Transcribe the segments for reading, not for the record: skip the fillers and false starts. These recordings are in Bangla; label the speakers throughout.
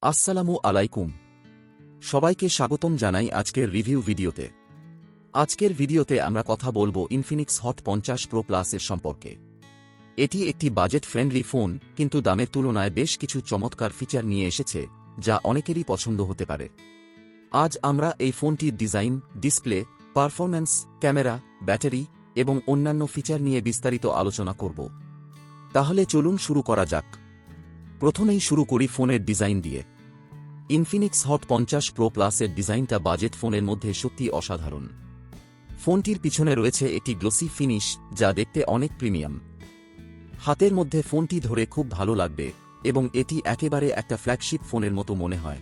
Speaker 1: আসসালামু আলাইকুম। সবাইকে স্বাগতম জানাই আজকের রিভিউ ভিডিওতে। আজকের ভিডিওতে আমরা কথা বলবো ইনফিনিক্স হট 50 প্রো প্লাসের সম্পর্কে। এটি একটি বাজেট ফ্রেন্ডলি ফোন, কিন্তু দামের তুলনায় বেশ কিছু চমৎকার ফিচার নিয়ে এসেছে যা অনেকেরই পছন্দ হতে পারে। আজ আমরা এই ফোনটির design, display, performance, camera, battery এবং অন্যান্য ফিচার নিয়ে বিস্তারিত আলোচনা করব। তাহলে চলুন শুরু করা যাক। প্রথমেই শুরু করি ফোনের ডিজাইন দিয়ে। ইনফিনিক্স হট 50 প্রো প্লাসের ডিজাইনটা বাজেট ফোনের মধ্যে সত্যি অসাধারণ। ফোনটির পিছনে রয়েছে একটি গ্লোসি ফিনিশ যা দেখতে অনেক প্রিমিয়াম। হাতের মধ্যে ফোনটি ধরে খুব ভালো লাগবে এবং এটি একেবারে একটা ফ্ল্যাগশিপ ফোনের মতো মনে হয়।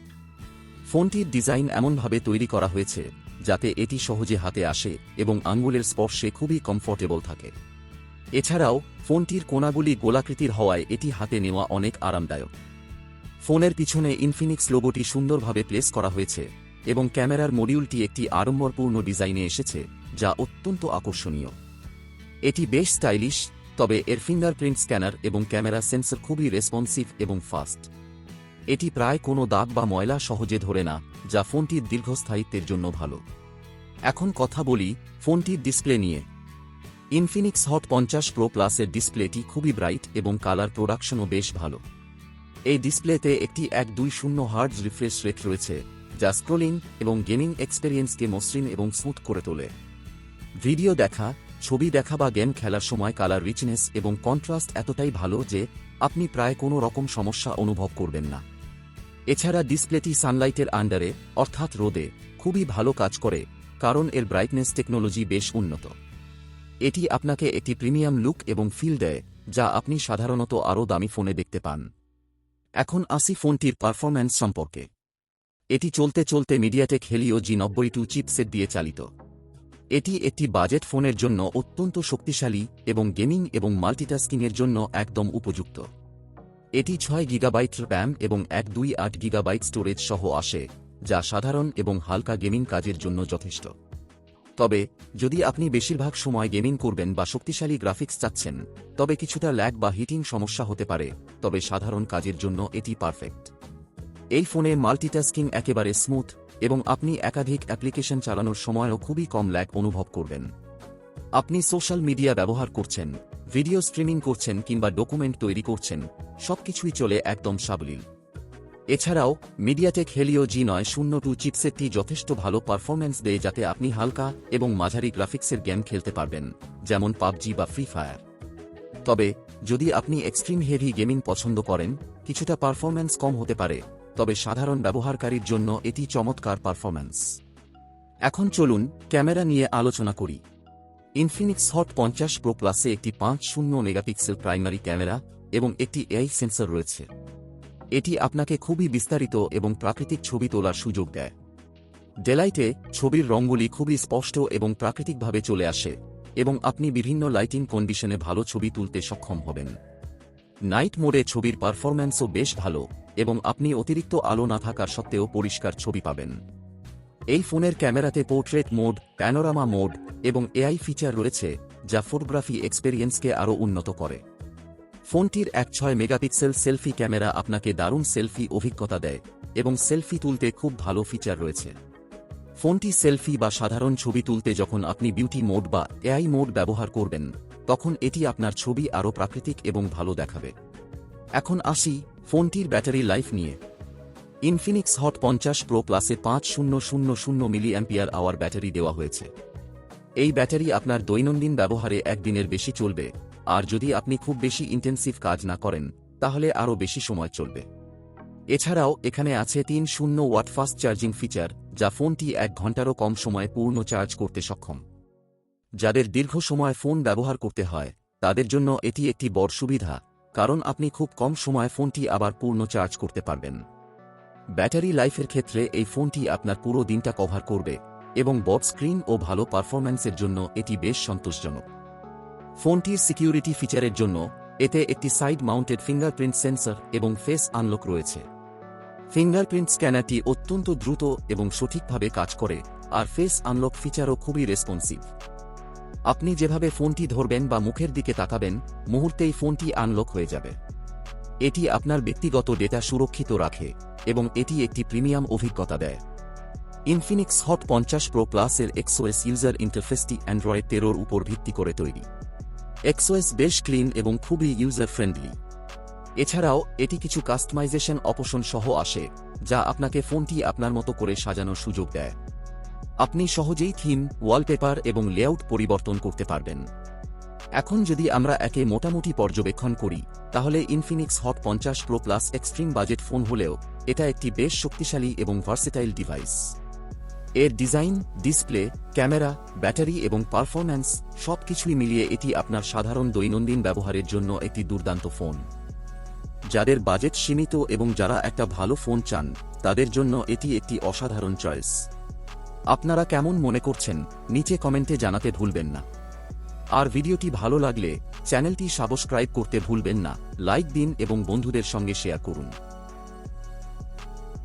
Speaker 1: ফোনটির ডিজাইন এমনভাবে তৈরি করা হয়েছে যাতে এটি সহজে হাতে আসে এবং আঙ্গুলের স্পর্শে খুবই কমফোর্টেবল থাকে। এছাড়াও ফোনটির কোণাগুলি গোলাকৃতির হওয়ায় এটি হাতে নেওয়া অনেক আরামদায়ক। ফোনের পিছনে ইনফিনিক্স লোগোটি সুন্দরভাবে প্লেস করা হয়েছে এবং ক্যামেরার মডিউলটি একটি আড়ম্বরপূর্ণ ডিজাইনে এসেছে যা অত্যন্ত আকর্ষণীয়। এটি বেশ স্টাইলিশ, তবে এর ফিঙ্গারপ্রিন্ট স্ক্যানার এবং ক্যামেরা সেন্সর খুবই রেসপন্সিভ এবং ফাস্ট। এটি প্রায় কোনো দাগ বা ময়লা সহজে ধরে না, যা ফোনটির দীর্ঘস্থায়িত্বের জন্য ভালো। এখন কথা বলি ফোনটির ডিসপ্লে নিয়ে। ইনফিনিক্স হট 50 প্রো প্লাসের ডিসপ্লেটি খুবই ব্রাইট এবং কালার প্রোডাকশনও বেশ ভালো। এই ডিসপ্লেতে একটি 120 হার্টজ রিফ্রেশ রেট রয়েছে যা স্ক্রোলিং এবং গেমিং এক্সপেরিয়েন্সকে মসৃণ এবং স্মুথ করে তোলে। ভিডিও দেখা, ছবি দেখা বা গেম খেলার সময় কালার রিচনেস এবং কন্ট্রাস্ট এতটাই ভালো যে আপনি প্রায় কোনো রকম সমস্যা অনুভব করবেন না। এছাড়া ডিসপ্লেটি সানলাইটের আন্ডারে অর্থাৎ রোদে খুবই ভালো কাজ করে, কারণ এর ব্রাইটনেস টেকনোলজি বেশ উন্নত। এটি আপনাকে একটি প্রিমিয়াম লুক এবং ফিল দেয় যা আপনি সাধারণত আরও দামি ফোনে দেখতে পান। এখন আসি ফোনটির পারফরম্যান্স সম্পর্কে। এটি চলতে মিডিয়াটেক হেলিও G92 চিপসেট দিয়ে চালিত। এটি একটি বাজেট ফোনের জন্য অত্যন্ত শক্তিশালী এবং গেমিং এবং মাল্টিটাস্কিংয়ের জন্য একদম উপযুক্ত। এটি 6 গিগাবাইট র্যাম এবং 128 গিগাবাইট স্টোরেজ সহ আসে, যা সাধারণ এবং হালকা গেমিং কাজের জন্য যথেষ্ট। তবে যদি আপনি বেশিরভাগ সময় গেমিং করবেন বা শক্তিশালী গ্রাফিক্স চাচ্ছেন, তবে কিছুটা ল্যাগ বা হিটিং সমস্যা হতে পারে, তবে সাধারণ কাজের জন্য এটি পারফেক্ট। এই ফোনে মাল্টিটাস্কিং একেবারে স্মুথ এবং আপনি একাধিক অ্যাপ্লিকেশন চালানোর সময়ও খুবই কম ল্যাগ অনুভব করবেন। আপনি সোশ্যাল মিডিয়া ব্যবহার করছেন, ভিডিও স্ট্রিমিং করছেন কিংবা ডকুমেন্ট তৈরি করছেন, সবকিছুই চলে একদম সাবলীল। এছাড়াও মিডিয়াটেক হেলিও G902 চিপসেটটি যথেষ্ট ভালো পারফরম্যান্স দেয় যাতে আপনি হালকা এবং মাঝারি গ্রাফিক্সের গেম খেলতে পারবেন, যেমন পাবজি বা ফ্রি ফায়ার। তবে যদি আপনি এক্সট্রিম হেভি গেমিং পছন্দ করেন, কিছুটা পারফরম্যান্স কম হতে পারে, তবে সাধারণ ব্যবহারকারীর জন্য এটি চমৎকার পারফরম্যান্স। এখন চলুন ক্যামেরা নিয়ে আলোচনা করি। ইনফিনিক্স হট 50 প্রো প্লাসে একটি 50 মেগাপিক্সেল প্রাইমারি ক্যামেরা এবং একটি এআই সেন্সর রয়েছে। এটি আপনাকে খুবই বিস্তারিত এবং প্রাকৃতিক ছবি তোলার সুযোগ দেয়। ডেলাইটে ছবির রঙগুলি খুবই স্পষ্ট এবং প্রাকৃতিকভাবে চলে আসে এবং আপনি বিভিন্ন লাইটিং কন্ডিশনে ভালো ছবি তুলতে সক্ষম হবেন। নাইট মোডে ছবির পারফরম্যান্সও বেশ ভালো এবং আপনি অতিরিক্ত আলো না থাকার সত্ত্বেও পরিষ্কার ছবি পাবেন। এই ফোনের ক্যামেরাতে পোর্ট্রেট মোড, প্যানোরামা মোড এবং এআই ফিচার রয়েছে যা ফটোগ্রাফি এক্সপেরিয়েন্সকে আরও উন্নত করে। ফোনটির 16 মেগাপিক্সেল সেলফি ক্যামেরা আপনাকে দারুণ সেলফি অভিজ্ঞতা দেয় এবং সেলফি তুলতে খুব ভালো ফিচার রয়েছে। ফোনটি সেলফি বা সাধারণ ছবি তুলতে যখন আপনি বিউটি মোড বা এআই মোড ব্যবহার করবেন, তখন এটি আপনার ছবি আরও প্রাকৃতিক এবং ভালো দেখাবে। এখন আসি ফোনটির ব্যাটারি লাইফ নিয়ে। ইনফিনিক্স হট 50 প্রো প্লাসে 5000 মিলিঅ্যাম্পিয়ার আওয়ার ব্যাটারি দেওয়া হয়েছে। এই ব্যাটারি আপনার দৈনন্দিন ব্যবহারে একদিনের বেশি চলবে, আর যদি আপনি খুব বেশি ইন্টেন্সিভ কাজ না করেন তাহলে আরও বেশি সময় চলবে। এছাড়াও এখানে আছে 30 ওয়াট ফাস্ট চার্জিং ফিচার, যা ফোনটি 1 ঘন্টারও কম সময়ে পূর্ণ চার্জ করতে সক্ষম। যাদের দীর্ঘ সময় ফোন ব্যবহার করতে হয় তাদের জন্য এটি একটি বড় সুবিধা, কারণ আপনি খুব কম সময়ে ফোনটি আবার পূর্ণ চার্জ করতে পারবেন। ব্যাটারি লাইফের ক্ষেত্রে এই ফোনটি আপনার পুরো দিনটা কভার করবে এবং বড় স্ক্রিন ও ভালো পারফরম্যান্সের জন্য এটি বেশ সন্তোষজনক। ফোনটির সিকিউরিটি ফিচারের জন্য এতে একটি সাইড মাউন্টেড ফিঙ্গারপ্রিন্ট সেন্সর এবং ফেস আনলক রয়েছে। ফিঙ্গারপ্রিন্ট স্ক্যানারটি অত্যন্ত দ্রুত এবং সঠিকভাবে কাজ করে, আর ফেস আনলক ফিচারও খুবই রেসপন্সিভ। আপনি যেভাবে ফোনটি ধরবেন বা মুখের দিকে তাকাবেন, মুহূর্তেই ফোনটি আনলক হয়ে যাবে। এটি আপনার ব্যক্তিগত ডেটা সুরক্ষিত রাখে এবং এটি একটি প্রিমিয়াম অভিজ্ঞতা দেয়। ইনফিনিক্স হট 50 প্রো প্লাসের এক্সওএস ইউজার ইন্টারফেসটি অ্যান্ড্রয়েড 13 উপর ভিত্তি করে তৈরি। এক্সওএস বেশ ক্লিন এবং খুবই ইউজার ফ্রেন্ডলি। এছাড়াও এটি কিছু কাস্টমাইজেশন অপশন সহ আসে, যা আপনাকে ফোনটি আপনার মতো করে সাজানোর সুযোগ দেয়। আপনি সহজেই থিম, ওয়ালপেপার এবং লেআউট পরিবর্তন করতে পারবেন। এখন যদি আমরা একে মোটামুটি পর্যবেক্ষণ করি, তাহলে Infinix hot 50 pro plus extreme budget phone হলেও এটা একটি বেশ শক্তিশালী এবং ভার্সেটাইল ডিভাইস। এর ডিজাইন, ডিসপ্লে, ক্যামেরা, ব্যাটারি এবং পারফরম্যান্স সবকিছুই মিলিয়ে এটি আপনার সাধারণ দৈনন্দিন ব্যবহারের জন্য একটি দুর্দান্ত ফোন। যাদের বাজেট সীমিত এবং যারা একটা ভালো ফোন চান, তাদের জন্য এটি একটি অসাধারণ চয়েস। আপনারা কেমন মনে করছেন নিচে কমেন্টে জানাতে ভুলবেন না। আর ভিডিওটি ভালো লাগলে চ্যানেলটি সাবস্ক্রাইব করতে ভুলবেন না, লাইক দিন এবং বন্ধুদের সঙ্গে শেয়ার করুন।